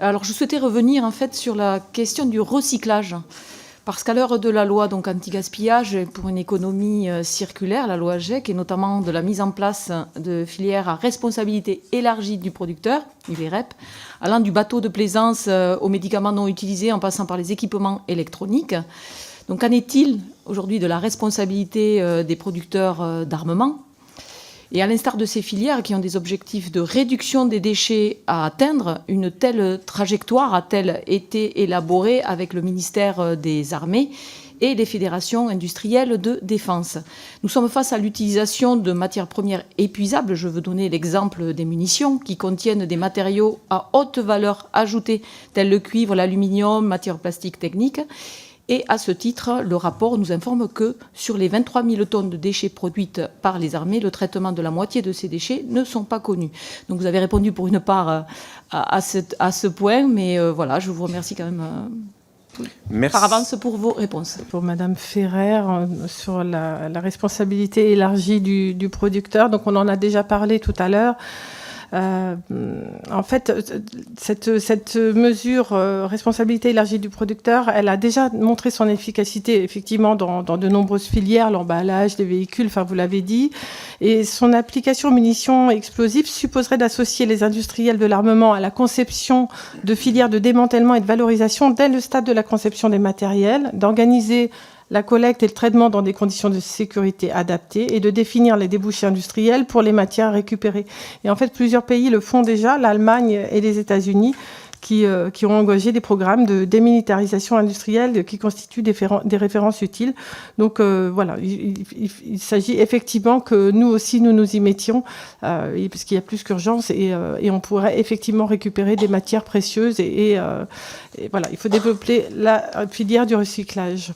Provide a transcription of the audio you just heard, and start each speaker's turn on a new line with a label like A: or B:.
A: Alors, je souhaitais revenir en fait sur la question du recyclage. Parce qu'à l'heure de la loi donc anti-gaspillage pour une économie circulaire, la loi GEC, et notamment de la mise en place de filières à responsabilité élargie du producteur, UREP, allant du bateau de plaisance aux médicaments non utilisés en passant par les équipements électroniques. Donc qu'en est-il aujourd'hui de la responsabilité des producteurs d'armement ? Et à l'instar de ces filières qui ont des objectifs de réduction des déchets à atteindre, une telle trajectoire a-t-elle été élaborée avec le ministère des Armées et les fédérations industrielles de défense? Nous sommes face à l'utilisation de matières premières épuisables. Je veux donner l'exemple des munitions qui contiennent des matériaux à haute valeur ajoutée, tels le cuivre, l'aluminium, matières plastiques techniques. Et à ce titre, le rapport nous informe que sur les 23 000 tonnes de déchets produites par les armées, le traitement de la moitié de ces déchets ne sont pas connus. Donc vous avez répondu pour une part à ce point, mais voilà, je vous remercie quand même par avance pour vos réponses.
B: Pour Madame Ferrer, sur la responsabilité élargie du producteur, donc on en a déjà parlé tout à l'heure. En fait, cette mesure responsabilité élargie du producteur, elle a déjà montré son efficacité effectivement dans de nombreuses filières, l'emballage, les véhicules, enfin vous l'avez dit, et son application aux munitions explosives supposerait d'associer les industriels de l'armement à la conception de filières de démantèlement et de valorisation dès le stade de la conception des matériels, d'organiser la collecte et le traitement dans des conditions de sécurité adaptées et de définir les débouchés industriels pour les matières récupérées. Et en fait, plusieurs pays le font déjà, l'Allemagne et les États-Unis, qui ont engagé des programmes de démilitarisation industrielle qui constituent des références utiles. Donc voilà, il s'agit effectivement que nous aussi, nous nous y mettions, parce qu'il y a plus qu'urgence, et on pourrait effectivement récupérer des matières précieuses. Et voilà, il faut développer la filière du recyclage.